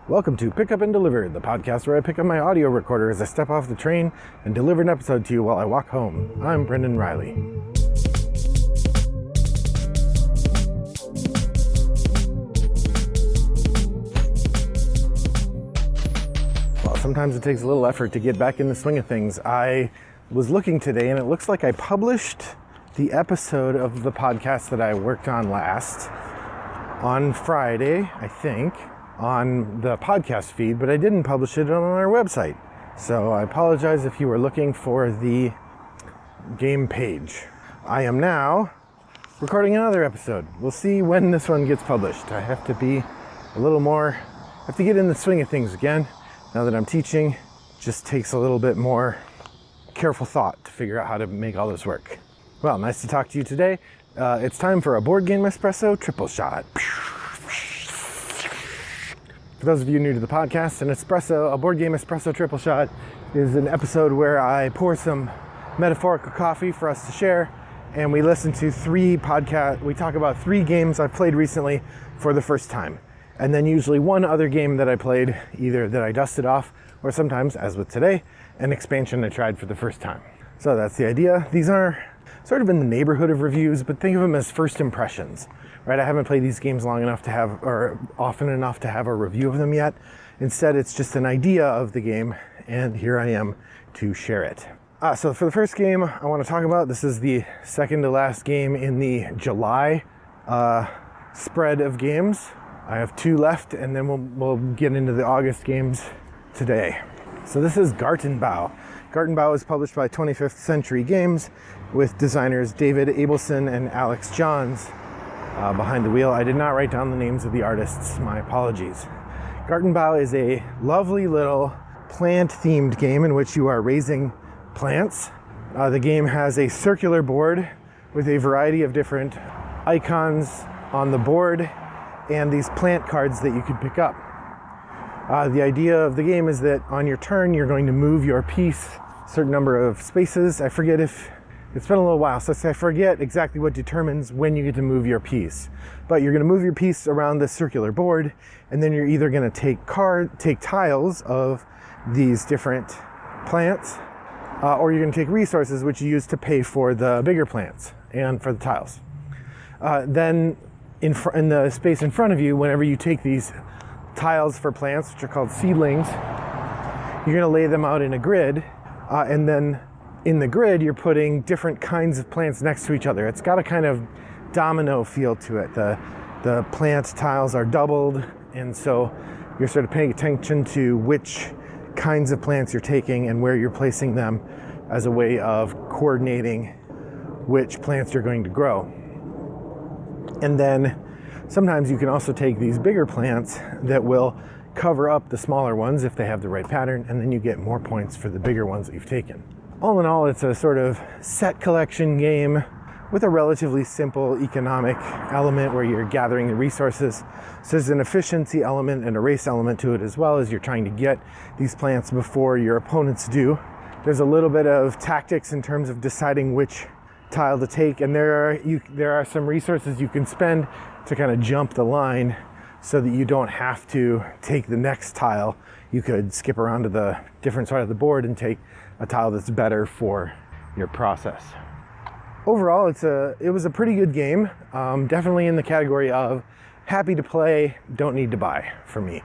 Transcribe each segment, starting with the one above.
Welcome to Pick Up and Deliver, the podcast where I pick up my audio recorder as I step off the train and deliver an episode to you while I walk home. I'm Brendan Riley. Well, sometimes it takes a little effort to get back in the swing of things. I was looking today and it looks like I published the episode of the podcast that I worked on last on Friday, I think, on the podcast feed, but I didn't publish it on our website. So I apologize if you were looking for the game page. I am now recording another episode. We'll see when this one gets published. I have to be a little more, I have to get in the swing of things again. Now that I'm teaching, it just takes a little bit more careful thought to figure out how to make all this work. Well, nice to talk to you today. It's time for a board game espresso triple shot. For those of you new to the podcast, a board game espresso triple shot is an episode where I pour some metaphorical coffee for us to share, and we listen to we talk about 3 games I've played recently for the first time. And then usually one other game that I played, either that I dusted off, or sometimes, as with today, an expansion I tried for the first time. So that's the idea. These are sort of in the neighborhood of reviews, but think of them as first impressions. Right, I haven't played these games long enough to have, or often enough to have a review of them yet. Instead, it's just an idea of the game, and here I am to share it. So for the first game I want to talk about, this is the second to last game in the July spread of games. I have 2 left, and then we'll get into the August games today. So this is Gartenbau. Gartenbau is published by 25th Century Games with designers David Abelson and Alex Johns. Behind the wheel. I did not write down the names of the artists, my apologies. Gartenbau is a lovely little plant-themed game in which you are raising plants. The game has a circular board with a variety of different icons on the board and these plant cards that you can pick up. The idea of the game is that on your turn you're going to move your piece a certain number of spaces. I forget if it's been a little while, so I forget exactly what determines when you get to move your piece. But you're going to move your piece around this circular board, and then you're either going to take tiles of these different plants, or you're going to take resources which you use to pay for the bigger plants and for the tiles. Then in the space in front of you, whenever you take these tiles for plants, which are called seedlings, you're going to lay them out in a grid, and then in the grid, you're putting different kinds of plants next to each other. It's got a kind of domino feel to it. The plant tiles are doubled, and so you're sort of paying attention to which kinds of plants you're taking and where you're placing them as a way of coordinating which plants you're going to grow. And then sometimes you can also take these bigger plants that will cover up the smaller ones if they have the right pattern, and then you get more points for the bigger ones that you've taken. All in all, it's a sort of set collection game with a relatively simple economic element where you're gathering the resources. So there's an efficiency element and a race element to it, as well as you're trying to get these plants before your opponents do. There's a little bit of tactics in terms of deciding which tile to take, and there are some resources you can spend to kind of jump the line so that you don't have to take the next tile. You could skip around to the different side of the board and take a tile that's better for your process. Overall, it was a pretty good game. Definitely in the category of happy to play, don't need to buy for me.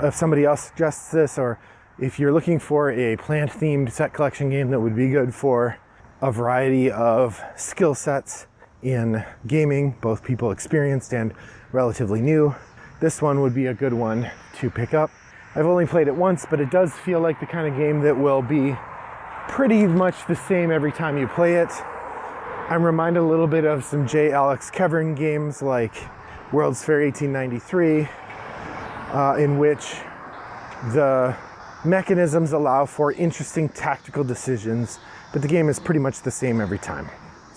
If somebody else suggests this, or if you're looking for a plant-themed set collection game that would be good for a variety of skill sets in gaming, both people experienced and relatively new, this one would be a good one to pick up. I've only played it once, but it does feel like the kind of game that will be pretty much the same every time you play it. I'm reminded a little bit of some J. Alex Kevern games like World's Fair 1893, in which the mechanisms allow for interesting tactical decisions, but the game is pretty much the same every time.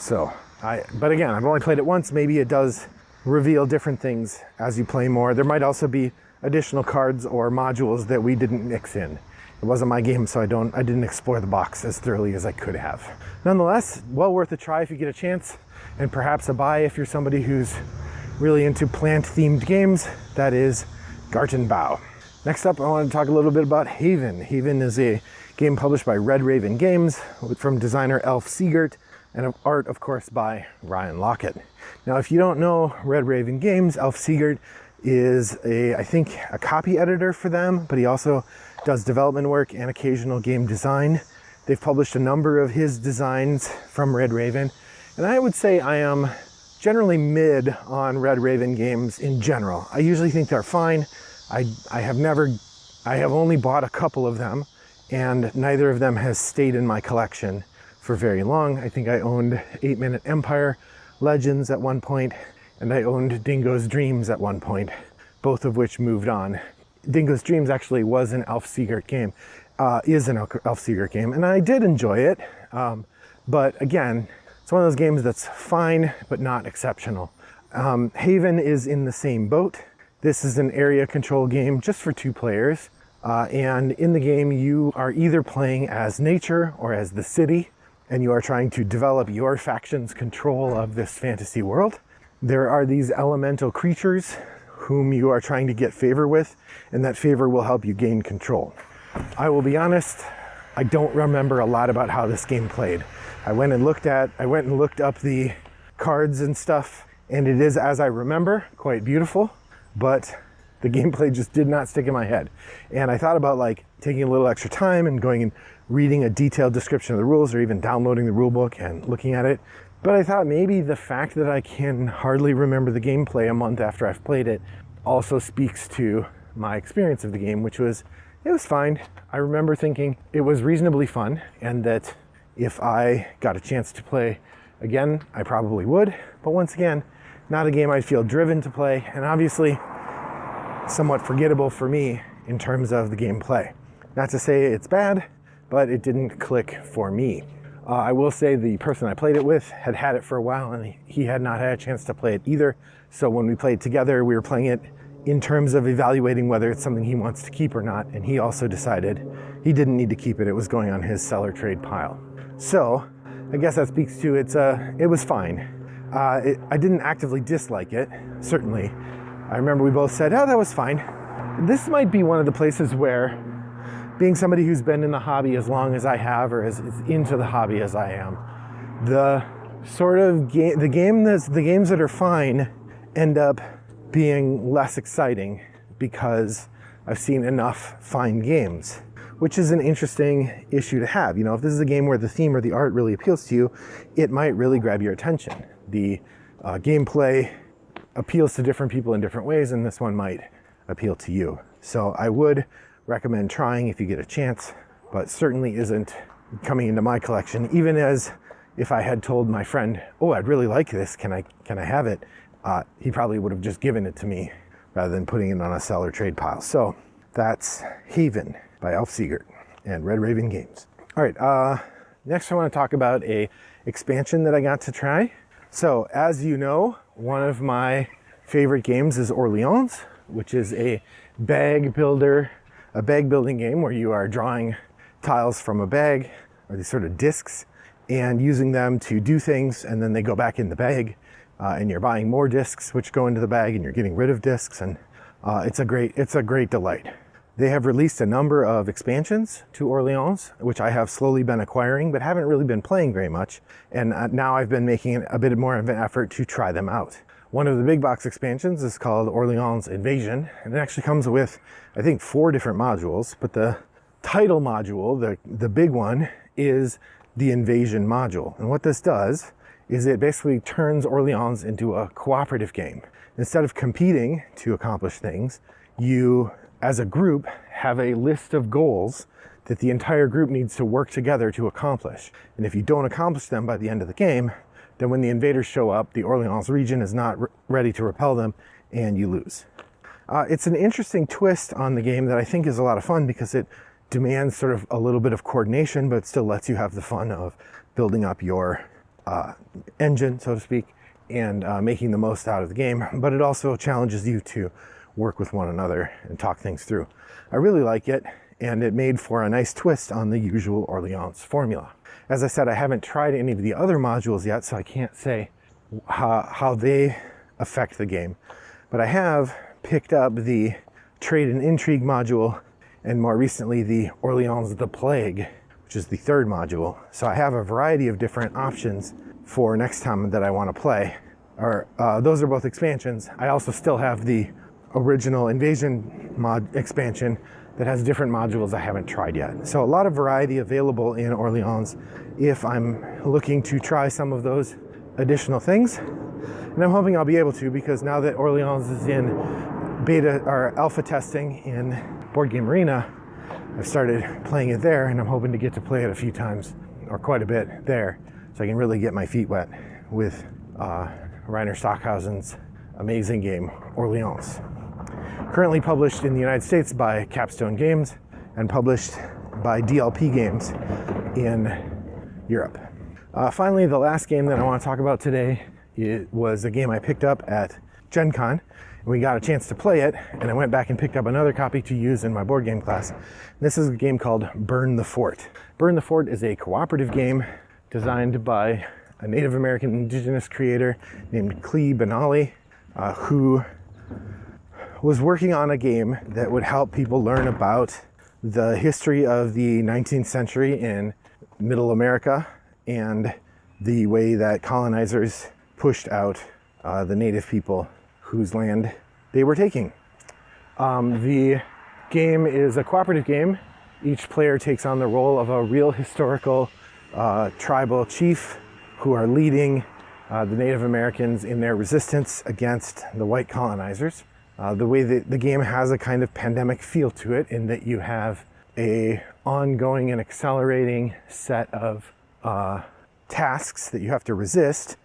But again, I've only played it once. Maybe it does reveal different things as you play more. There might also be additional cards or modules that we didn't mix in. It wasn't my game, so I didn't explore the box as thoroughly as I could have. Nonetheless, well worth a try if you get a chance, and perhaps a buy if you're somebody who's really into plant-themed games. That is Gartenbau. Next up, I want to talk a little bit about Haven. Haven is a game published by Red Raven Games from designer Elf Siegert and art, of course, by Ryan Lockett. Now, if you don't know Red Raven Games, Elf Siegert is I think a copy editor for them, but he also does development work and occasional game design. They've published a number of his designs from Red Raven, and I would say I am generally mid on Red Raven games in general. I usually think they're fine. I have only bought a couple of them, and neither of them has stayed in my collection for very long. I think I owned 8 Minute Empire Legends at one point, and I owned Dingo's Dreams at one point, both of which moved on. Dingo's Dreams actually was an Elf Siegert game, is an Elf Siegert game, and I did enjoy it. But again, it's one of those games that's fine, but not exceptional. Haven is in the same boat. This is an area control game just for 2 players. And in the game, you are either playing as nature or as the city, and you are trying to develop your faction's control of this fantasy world. There are these elemental creatures whom you are trying to get favor with, and that favor will help you gain control. I will be honest, I don't remember a lot about how this game played. I went and looked up the cards and stuff, and it is, as I remember, quite beautiful, but the gameplay just did not stick in my head. And I thought about like taking a little extra time and going and reading a detailed description of the rules, or even downloading the rule book and looking at it. But I thought maybe the fact that I can hardly remember the gameplay a month after I've played it also speaks to my experience of the game, which was, it was fine. I remember thinking it was reasonably fun, and that if I got a chance to play again, I probably would. But once again, not a game I'd feel driven to play, and obviously somewhat forgettable for me in terms of the gameplay. Not to say it's bad, but it didn't click for me. I will say the person I played it with had it for a while, and he had not had a chance to play it either. So when we played together, we were playing it in terms of evaluating whether it's something he wants to keep or not. And he also decided he didn't need to keep it. It was going on his seller trade pile. So I guess that speaks to it was fine. I didn't actively dislike it, certainly. I remember we both said, oh, that was fine. This might be one of the places where, being somebody who's been in the hobby as long as I have, or as into the hobby as I am, the sort of the games that are fine end up being less exciting because I've seen enough fine games, which is an interesting issue to have. You know, if this is a game where the theme or the art really appeals to you, it might really grab your attention. The gameplay appeals to different people in different ways, and this one might appeal to you. So I would recommend trying if you get a chance, but certainly isn't coming into my collection. Even as if I had told my friend, oh, I'd really like this, can I have it? He probably would have just given it to me rather than putting it on a seller trade pile. So that's Haven by Elf Siegert and Red Raven Games. All right, next I want to talk about a expansion that I got to try. So as you know, one of my favorite games is Orleans, which is a bag building game where you are drawing tiles from a bag, or these sort of discs, and using them to do things, and then they go back in the bag, and you're buying more discs which go into the bag, and you're getting rid of discs, and it's a great delight. They have released a number of expansions to Orleans, which I have slowly been acquiring, but haven't really been playing very much, and now I've been making a bit more of an effort to try them out. One of the big box expansions is called Orleans Invasion, and it actually comes with, I think, 4 different modules, but the title module, the big one, is the Invasion module. And what this does is it basically turns Orleans into a cooperative game. Instead of competing to accomplish things, you, as a group, have a list of goals that the entire group needs to work together to accomplish. And if you don't accomplish them by the end of the game, then when the invaders show up, the Orleans region is not ready to repel them, and you lose. It's an interesting twist on the game that I think is a lot of fun because it demands sort of a little bit of coordination, but still lets you have the fun of building up your engine, so to speak, and making the most out of the game. But it also challenges you to work with one another and talk things through. I really like it, and it made for a nice twist on the usual Orleans formula. As I said, I haven't tried any of the other modules yet, so I can't say how they affect the game. But I have picked up the Trade and Intrigue module, and more recently the Orleans the Plague, which is the third module. So I have a variety of different options for next time that I want to play. Those are both expansions. I also still have the original Invasion mod expansion that has different modules I haven't tried yet. So a lot of variety available in Orleans if I'm looking to try some of those additional things. And I'm hoping I'll be able to, because now that Orleans is in beta or alpha testing in Board Game Arena, I've started playing it there, and I'm hoping to get to play it a few times, or quite a bit there, so I can really get my feet wet with Rainer Stockhausen's amazing game, Orleans. Currently published in the United States by Capstone Games and published by DLP Games in Europe. Finally, the last game that I want to talk about today, it was a game I picked up at Gen Con, and we got a chance to play it, and I went back and picked up another copy to use in my board game class. This is a game called Burn the Fort. Burn the Fort is a cooperative game designed by a Native American indigenous creator named Clee Benally, who was working on a game that would help people learn about the history of the 19th century in Middle America and the way that colonizers pushed out the native people whose land they were taking. The game is a cooperative game. Each player takes on the role of a real historical tribal chief who are leading the Native Americans in their resistance against the white colonizers. The way that the game has a kind of pandemic feel to it, in that you have a ongoing and accelerating set of tasks that you have to resist,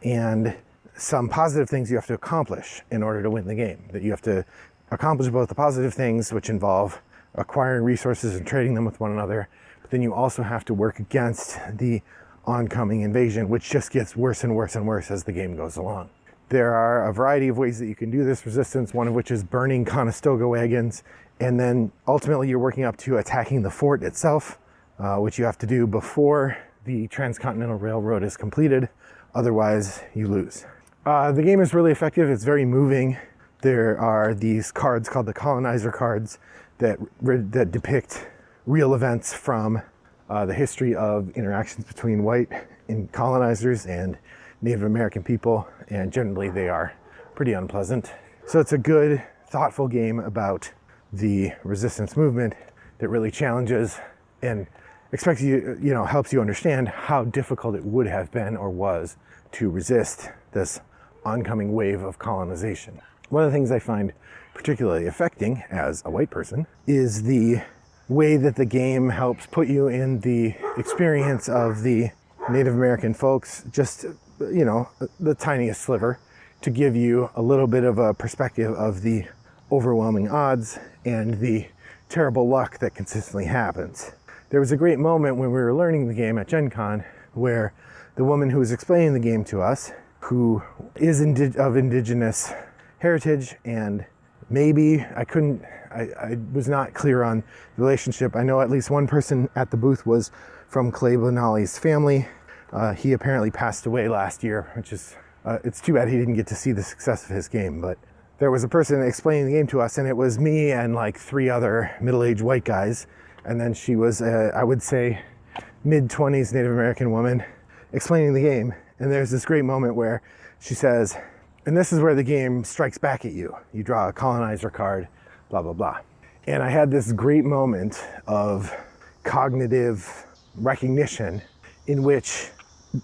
and some positive things you have to accomplish in order to win the game. That you have to accomplish both the positive things, which involve acquiring resources and trading them with one another, but then you also have to work against the oncoming invasion, which just gets worse and worse and worse as the game goes along. There are a variety of ways that you can do this resistance, one of which is burning Conestoga wagons, and then ultimately you're working up to attacking the fort itself, which you have to do before the Transcontinental Railroad is completed, otherwise you lose. The game is really effective, it's very moving. There are these cards called the colonizer cards that depict real events from the history of interactions between white and colonizers and Native American people, and generally they are pretty unpleasant. So it's a good, thoughtful game about the resistance movement that really challenges and expects you, helps you understand how difficult it would have been or was to resist this oncoming wave of colonization. One of the things I find particularly affecting as a white person is the way that the game helps put you in the experience of the Native American folks, just the tiniest sliver, to give you a little bit of a perspective of the overwhelming odds and the terrible luck that consistently happens. There was a great moment when we were learning the game at Gen Con where the woman who was explaining the game to us, who is of indigenous heritage, and maybe I was not clear on the relationship. I know at least one person at the booth was from Clay Benally's family. He apparently passed away last year, which is, it's too bad he didn't get to see the success of his game. But there was a person explaining the game to us, and it was me and like 3 other middle-aged white guys. And then she was, I would say, mid-20s Native American woman explaining the game. And there's this great moment where she says, and this is where the game strikes back at you. You draw a colonizer card, blah, blah, blah. And I had this great moment of cognitive recognition in which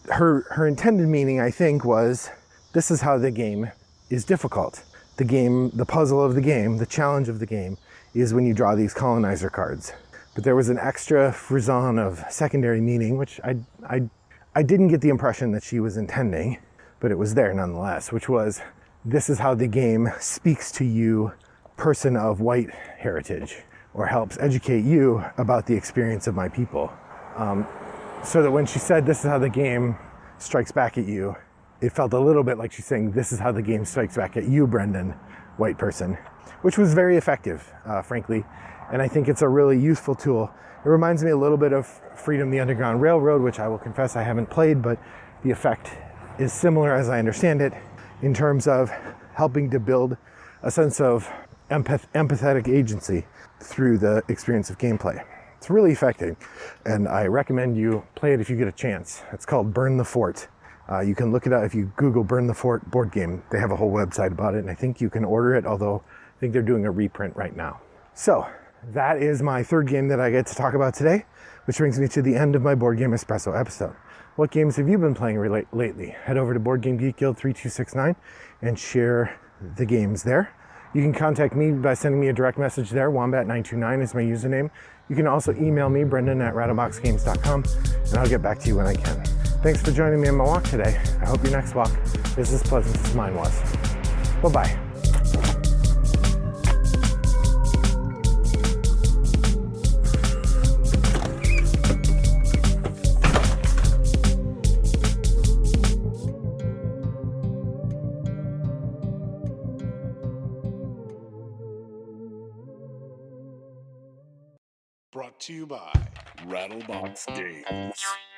her intended meaning, I think, was this is how the game is difficult. The game, the puzzle of the game, the challenge of the game is when you draw these colonizer cards. But there was an extra frisson of secondary meaning, which I didn't get the impression that she was intending, but it was there nonetheless, which was this is how the game speaks to you, person of white heritage, or helps educate you about the experience of my people. So that when she said, this is how the game strikes back at you, it felt a little bit like she's saying, this is how the game strikes back at you, Brendan, white person, which was very effective, frankly. And I think it's a really useful tool. It reminds me a little bit of Freedom, the Underground Railroad, which I will confess I haven't played, but the effect is similar as I understand it, in terms of helping to build a sense of empathetic agency through the experience of gameplay. It's really effective, and I recommend you play it if you get a chance. It's called Burn the Fort. You can look it up if you Google Burn the Fort board game. They have a whole website about it, and I think you can order it, although I think they're doing a reprint right now. So that is my third game that I get to talk about today, which brings me to the end of my Board Game Espresso episode. What games have you been playing lately? Head over to Board Game Geek Guild 3269 and share the games there. You can contact me by sending me a direct message there. Wombat929 is my username. You can also email me, brendan@rattleboxgames.com, and I'll get back to you when I can. Thanks for joining me on my walk today. I hope your next walk is as pleasant as mine was. Bye-bye. Brought to you by Rattlebox Games.